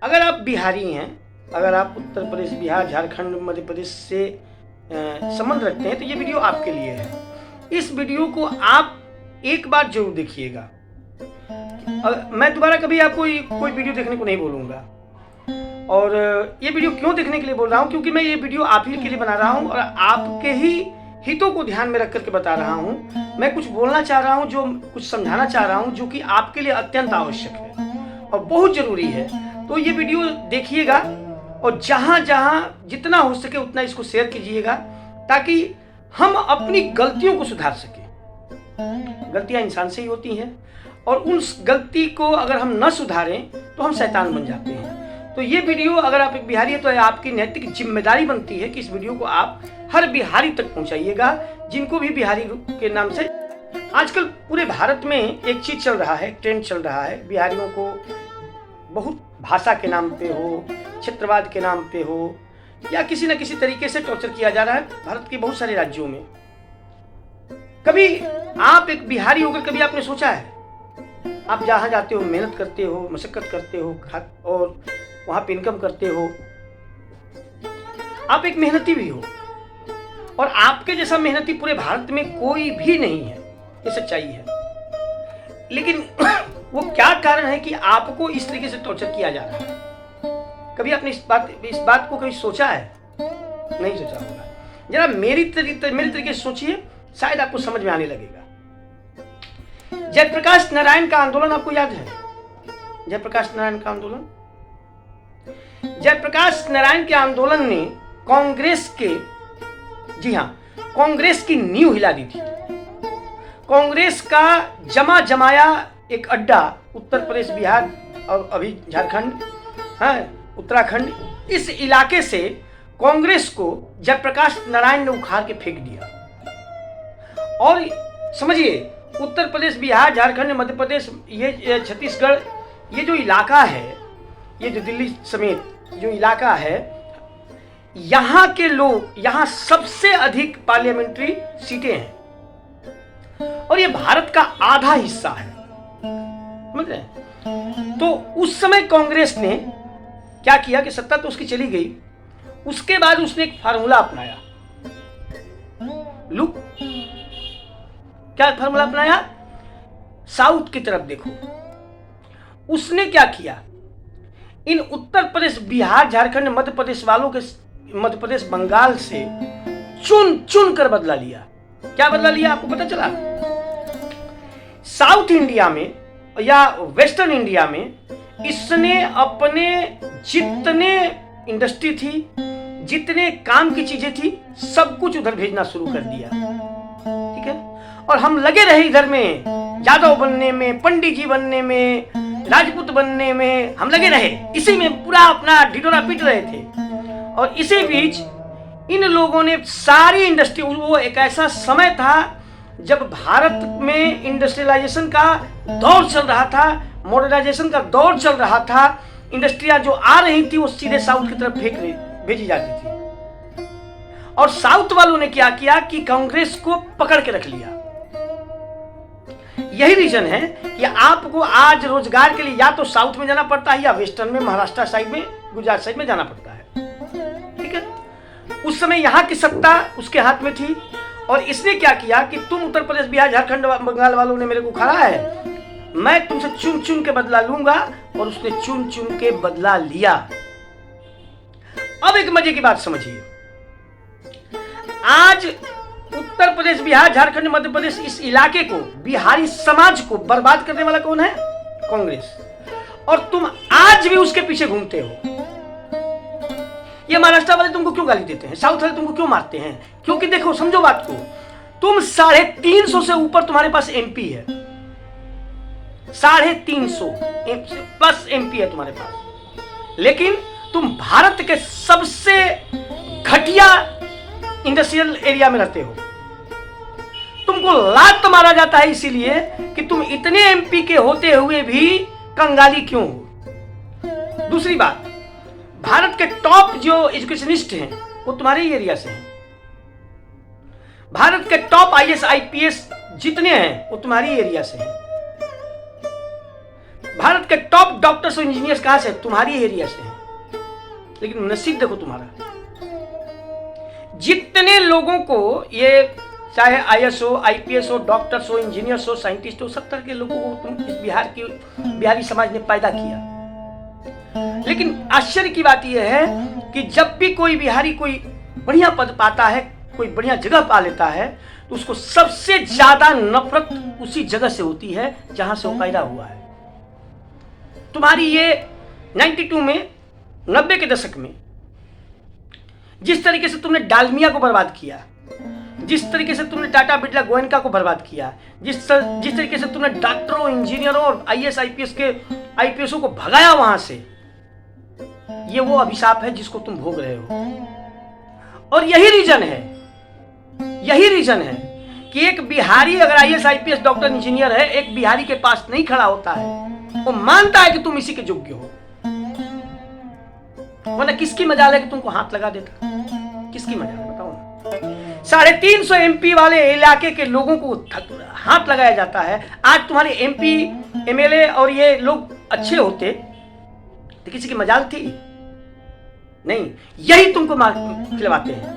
अगर आप बिहारी हैं, अगर आप उत्तर प्रदेश, बिहार, झारखंड, मध्य प्रदेश से संबंध रखते हैं तो ये वीडियो आपके लिए है। इस वीडियो को आप एक बार जरूर देखिएगा। मैं दोबारा कभी आपको कोई वीडियो देखने को नहीं बोलूँगा। और ये वीडियो क्यों देखने के लिए बोल रहा हूँ, क्योंकि मैं ये वीडियो आप ही के लिए बना रहा हूँ और आपके ही हितों को ध्यान में रख करके बता रहा हूँ। मैं कुछ बोलना चाह रहा हूँ, जो कुछ समझाना चाह रहा हूँ, जो कि आपके लिए अत्यंत आवश्यक है और बहुत ज़रूरी है। तो ये वीडियो देखिएगा और जहाँ जहाँ जितना हो सके उतना इसको शेयर कीजिएगा, ताकि हम अपनी गलतियों को सुधार सकें। गलतियाँ इंसान से ही होती हैं और उस गलती को अगर हम न सुधारें तो हम शैतान बन जाते हैं। तो ये वीडियो अगर आप एक बिहारी है तो आपकी नैतिक जिम्मेदारी बनती है कि इस वीडियो को आप हर बिहारी तक पहुंचाइएगा, जिनको भी बिहारी के नाम से। आजकल पूरे भारत में एक चीज़ चल रहा है, ट्रेंड चल रहा है, बिहारियों को बहुत भाषा के नाम पे हो, क्षेत्रवाद के नाम पे हो, या किसी न किसी तरीके से टॉर्चर किया जा रहा है भारत के बहुत सारे राज्यों में। कभी आप एक बिहारी होकर कभी आपने सोचा है, आप जहाँ जाते हो मेहनत करते हो, मशक्कत करते हो और वहाँ पे इनकम करते हो, आप एक मेहनती भी हो और आपके जैसा मेहनती पूरे भारत में कोई भी नहीं है, ये सच्चाई है। लेकिन वो क्या कारण है कि आपको इस तरीके से टॉर्चर किया जा रहा है? कभी आपने इस बात को कभी सोचा है? नहीं सोचा होगा। जरा मेरी तरीके से सोचिए, शायद आपको समझ में आने लगेगा। जयप्रकाश नारायण का आंदोलन आपको याद है? जयप्रकाश नारायण का आंदोलन, जयप्रकाश नारायण के आंदोलन ने कांग्रेस के, जी हाँ, कांग्रेस की नींव हिला दी थी। कांग्रेस का जमाया एक अड्डा उत्तर प्रदेश, बिहार और अभी झारखंड, उत्तराखंड, इस इलाके से कांग्रेस को जयप्रकाश नारायण ने उखाड़ के फेंक दिया। और समझिए, उत्तर प्रदेश, बिहार, झारखंड, मध्य प्रदेश, ये छत्तीसगढ़, ये जो इलाका है, ये जो दिल्ली समेत जो इलाका है, यहाँ के लोग, यहाँ सबसे अधिक पार्लियामेंट्री सीटें हैं और ये भारत का आधा हिस्सा है, समझ रहे हैं? तो उस समय कांग्रेस ने क्या किया कि सत्ता तो उसकी चली गई, उसके बाद उसने एक फार्मूला अपनाया। लुक, क्या फार्मूला अपनाया? साउथ की तरफ देखो। उसने क्या किया, इन उत्तर प्रदेश, बिहार, झारखंड, मध्य प्रदेश वालों के, मध्य प्रदेश, बंगाल से चुन चुन कर बदला लिया। क्या बदला लिया आपको पता चला? साउथ इंडिया में या वेस्टर्न इंडिया में इसने अपने जितने इंडस्ट्री थी, जितने काम की चीजें थी, सब कुछ उधर भेजना शुरू कर दिया। ठीक है? और हम लगे रहे इधर में, यादव बनने में, पंडित जी बनने में, राजपूत बनने में, हम लगे रहे, इसी में पूरा अपना ढिढोरा पीट रहे थे। और इसी बीच इन लोगों ने सारी इंडस्ट्री, वो एक ऐसा समय था जब भारत में इंडस्ट्रियलाइजेशन का दौर चल रहा था, मॉडर्नाइजेशन का दौर चल रहा था। इंडस्ट्रियां जो आ रही थी वो सीधे साउथ की तरफ भेजी जाती थी। और साउथ वालों ने क्या किया कि कांग्रेस को पकड़ के रख लिया। यही रीजन है कि आपको आज रोजगार के लिए या तो साउथ में जाना पड़ता है या वेस्टर्न में, महाराष्ट्र साइड में, गुजरात साइड में जाना पड़ता है। ठीक है? उस समय यहाँ की सत्ता उसके हाथ में थी और इसने क्या किया कि तुम उत्तर प्रदेश, बिहार, झारखंड, बंगाल वालों ने मेरे को उखाड़ा है, मैं तुमसे चुन चुन के बदला लूंगा। और उसने चुन चुन के बदला लिया। अब एक मजे की बात समझिए, आज उत्तर प्रदेश, बिहार, झारखंड, मध्य प्रदेश, इस इलाके को, बिहारी समाज को बर्बाद करने वाला कौन है? कांग्रेस। और तुम आज भी उसके पीछे घूमते हो। ये महाराष्ट्र वाले तुमको क्यों गाली देते हैं? साउथ वाले तुमको क्यों मारते हैं? क्योंकि देखो, समझो बात को, तुम 350 से ऊपर तुम्हारे पास एमपी है, 350 प्लस एमपी है तुम्हारे पास, लेकिन तुम भारत के सबसे घटिया इंडस्ट्रियल एरिया में रहते हो। तुमको लात मारा जाता है इसीलिए कि तुम इतने एमपी के होते हुए भी कंगाली क्यों हो। दूसरी बात, भारत के टॉप जो एजुकेशनिस्ट हैं वो तुम्हारे ही एरिया से हैं। भारत के टॉप आईएएस आईपीएस जितने हैं वो तुम्हारी एरिया से हैं। भारत के टॉप डॉक्टर्स और इंजीनियर्स कहां से? तुम्हारी एरिया से हैं। लेकिन नसीब देखो तुम्हारा, जितने लोगों को ये चाहे आईएएस हो, आईपीएस हो, डॉक्टर्स हो, इंजीनियर्स हो, साइंटिस्ट हो, 70 के लोगों को तुम इस बिहारी समाज ने पैदा किया। लेकिन आश्चर्य की बात यह है कि जब भी कोई बिहारी कोई बढ़िया पद पाता है, कोई बढ़िया जगह पा लेता है, तो उसको सबसे ज्यादा नफरत उसी जगह से होती है जहां से वो पैदा हुआ है। तुम्हारी ये 92 में, 90 के दशक में जिस तरीके से तुमने डालमिया को बर्बाद किया, जिस तरीके से तुमने टाटा बिरला गोयनका को बर्बाद किया, जिस तरीके से तुमने डॉक्टरों, इंजीनियरों और आईएएस आईपीएसओं को भगाया वहां से, ये वो अभिशाप है जिसको तुम भोग रहे हो। और यही रीजन है कि एक बिहारी अगर आईएएस आईपीएस डॉक्टर इंजीनियर है, एक बिहारी के पास नहीं खड़ा होता है, वो मानता है कि तुम इसी के योग्य हो, वरना किसकी मजाल है कि तुमको हाथ लगा देता? किसकी मजाल है बताओ ना? 350 एमपी वाले इलाके के लोगों को हाथ लगाया जाता है। आज तुम्हारे एमपी, एमएलए और ये लोग अच्छे होते तो किसी की मजाल थी? नहीं, यही तुमको खिलवाते हैं,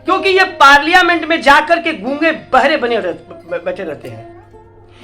क्योंकि ये पार्लियामेंट में जाकर के गूंगे बहरे बैठे रहते हैं।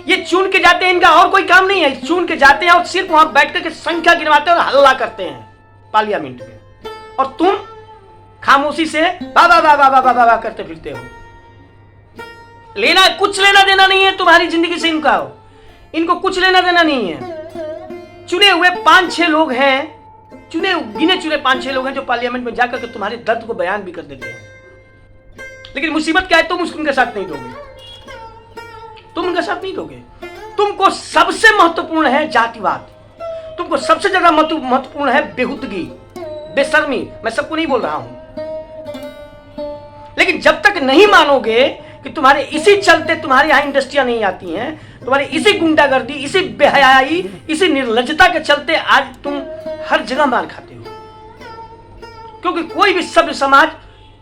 ये चुन के जाते हैं, इनका और कोई काम नहीं है, चुन के जाते हैं और सिर्फ वहां बैठ करके संख्या गिनवाते हैं और हल्ला करते हैं पार्लियामेंट में, और तुम खामोशी से बाबा बाबा बाबा बाबा करते फिरते हो। कुछ लेना देना नहीं है तुम्हारी जिंदगी से इनको कुछ लेना देना नहीं है। चुने हुए 5-6 लोग हैं, गिने चुने 5-6 लोग हैं जो पार्लियामेंट में जाकर के तुम्हारे दर्द को बयान भी कर देते हैं। लेकिन मुसीबत क्या है, तुम उनका साथ नहीं दोगे। तुमको सबसे महत्वपूर्ण है जातिवाद, तुमको सबसे ज्यादा महत्वपूर्ण है बेहुदगी, बेशर्मी। मैं सबको नहीं बोल रहा हूं, लेकिन जब तक नहीं मानोगे कि तुम्हारे इसी चलते तुम्हारे यहां इंडस्ट्रियां नहीं आती हैं, तुम्हारे इसी गुंडागर्दी, इसी बेहयाई, इसी निर्लज्जता के चलते आज तुम हर जगह मार खाते हो। क्योंकि कोई भी सभ्य समाज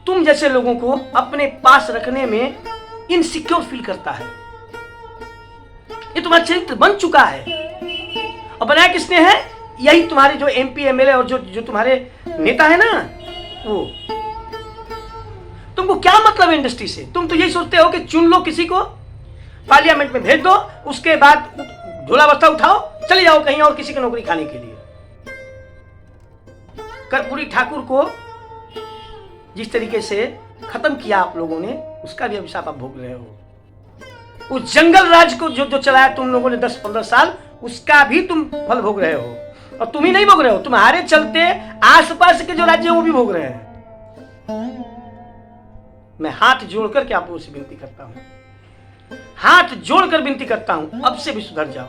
तुम जैसे लोगों को अपने पास रखने में इनसिक्योर फील करता है। ये तुम्हारा चरित्र बन चुका है, और बनाया किसने है? यही तुम्हारे जो एमपी, एमएलए और जो तुम्हारे नेता है ना, वो। तुमको क्या मतलब है इंडस्ट्री से? तुम तो यही सोचते हो कि चुन लो किसी को, पार्लियामेंट में भेज दो, उसके बाद झोला बस्ता उठाओ, चले जाओ कहीं और किसी की नौकरी खाने के लिए। कर्पूरी ठाकुर को जिस तरीके से खत्म किया आप लोगों ने, उसका भी अभिशाप आप भोग रहे हो। उस जंगल राज को जो चलाया तुम लोगों ने 10-15 साल, उसका भी तुम फल भोग रहे हो। और तुम ही नहीं भोग रहे हो, तुम्हारे चलते आसपास के जो राज्य हैं वो भी भोग रहे हैं। मैं हाथ जोड़कर के आप लोगों से विनती करता हूं, हाथ जोड़कर विनती करता हूं, अब से भी सुधर जाओ।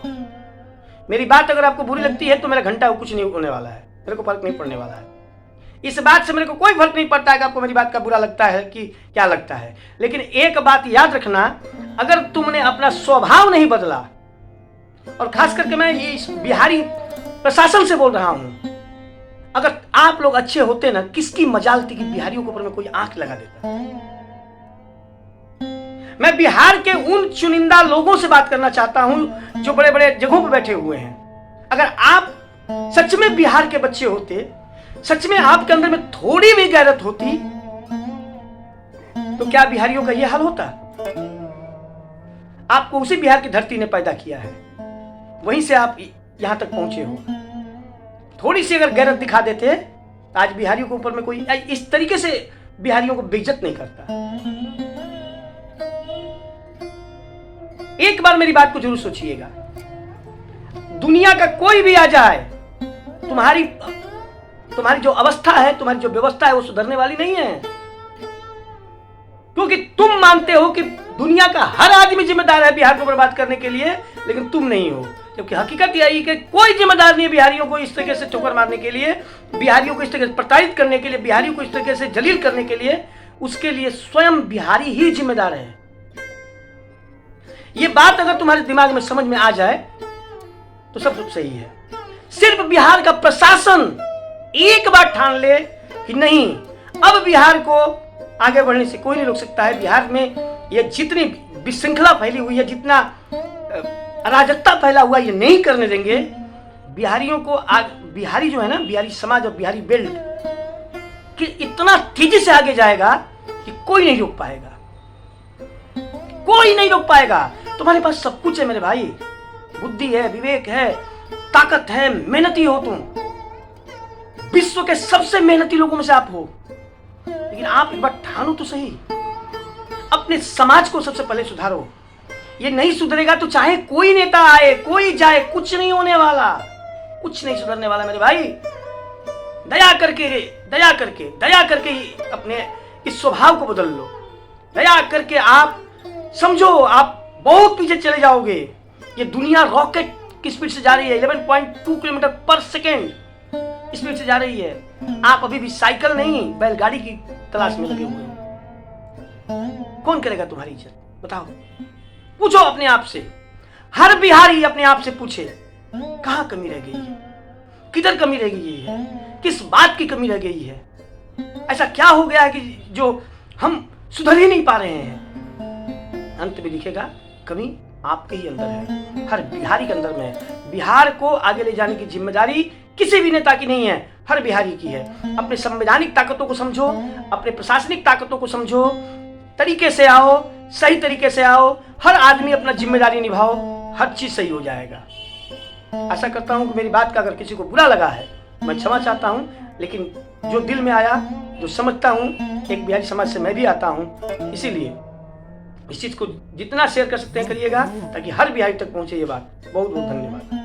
मेरी बात अगर आपको बुरी लगती है तो मेरा घंटा कुछ नहीं होने वाला है, मेरे को फर्क नहीं पड़ने वाला है। इस बात से मेरे को कोई फर्क नहीं पड़ता है कि आपको मेरी बात का बुरा लगता है कि क्या लगता है। लेकिन एक बात याद रखना, अगर तुमने अपना स्वभाव नहीं बदला, और खास करके मैं ये बिहारी प्रशासन से बोल रहा हूं, अगर आप लोग अच्छे होते ना, किसकी मजाल थी कि बिहारियों के ऊपर में कोई आंख लगा देता। मैं बिहार के उन चुनिंदा लोगों से बात करना चाहता हूं जो बड़े बड़े जगहों पर बैठे हुए हैं। अगर आप सच में बिहार के बच्चे होते, सच में आपके अंदर में थोड़ी भी गैरत होती, तो क्या बिहारियों का यह हाल होता? आपको उसी बिहार की धरती ने पैदा किया है, वहीं से आप यहां तक पहुंचे हो। थोड़ी सी अगर गैरत दिखा देते तो आज बिहारियों के ऊपर में कोई इस तरीके से बिहारियों को बेइज्जत नहीं करता। एक बार मेरी बात को जरूर सोचिएगा, दुनिया का कोई भी आ जाए, तुम्हारी जो अवस्था है, तुम्हारी जो व्यवस्था है, वो सुधरने वाली नहीं है। क्योंकि तुम मानते हो कि दुनिया का हर आदमी जिम्मेदार है बिहार को बर्बाद करने के लिए, लेकिन तुम नहीं हो। जबकि हकीकत यही कि कोई जिम्मेदार नहीं है बिहारियों को इस तरीके से ठोकर मारने के लिए, बिहारियों को इस तरीके से प्रताड़ित करने के लिए, बिहारियों को इस तरीके से जलील करने के लिए। उसके लिए स्वयं बिहारी ही जिम्मेदार है। ये बात अगर तुम्हारे दिमाग में समझ में आ जाए तो सब कुछ सही है। सिर्फ बिहार का प्रशासन एक बार ठान ले कि नहीं, अब बिहार को आगे बढ़ने से कोई नहीं रोक सकता है। बिहार में ये जितनी विशृंखला फैली हुई है, जितना अराजकता फैला हुआ, ये नहीं करने देंगे। बिहारियों को बिहारी जो है ना, बिहारी समाज और बिहारी बेल्ट कि इतना तेजी से आगे जाएगा कि कोई नहीं रोक पाएगा, कोई नहीं रोक पाएगा। तुम्हारे पास सब कुछ है मेरे भाई, बुद्धि है, विवेक है, ताकत है, मेहनती हो तुम, विश्व के सबसे मेहनती लोगों में से आप हो। लेकिन आप एक बार ठानो तो सही, अपने समाज को सबसे पहले सुधारो। ये नहीं सुधरेगा तो चाहे कोई नेता आए, कोई जाए, कुछ नहीं होने वाला, कुछ नहीं सुधरने वाला मेरे भाई। दया करके अपने इस स्वभाव को बदल लो। दया करके आप समझो, आप बहुत पीछे चले जाओगे। ये दुनिया रॉकेट की स्पीड से जा रही है, 11.2 किलोमीटर पर सेकेंड स्पीड से जा रही है। आप अभी भी साइकिल नहीं, बैलगाड़ी की तलाश में लगे हुए हैं। कौन करेगा तुम्हारी इज्जत, बताओ? पूछो अपने आप से, हर बिहारी अपने आप से पूछे, कहां कमी रह गई है, किधर कमी रह गई है, किस बात की कमी रह गई है, ऐसा क्या हो गया है कि जो हम सुधर ही नहीं पा रहे हैं। अंत में लिखेगा कमी आपके ही अंदर है, हर बिहारी के अंदर में है। बिहार को आगे ले जाने की जिम्मेदारी किसी भी नेता की नहीं है, हर बिहारी की है। अपने संवैधानिक ताकतों को समझो, अपने प्रशासनिक ताकतों को समझो, तरीके से आओ, सही तरीके से आओ, हर आदमी अपना जिम्मेदारी निभाओ, हर चीज सही हो जाएगा। आशा करता हूं कि मेरी बात का अगर किसी को बुरा लगा है, मैं क्षमा चाहता हूं, लेकिन जो दिल में आया, जो समझता हूं, एक बिहारी समाज से मैं भी आता हूं, इसीलिए इस चीज को जितना शेयर कर सकते हैं करिएगा, ताकि हर बिहारी तक पहुंचे ये बात। बहुत बहुत धन्यवाद।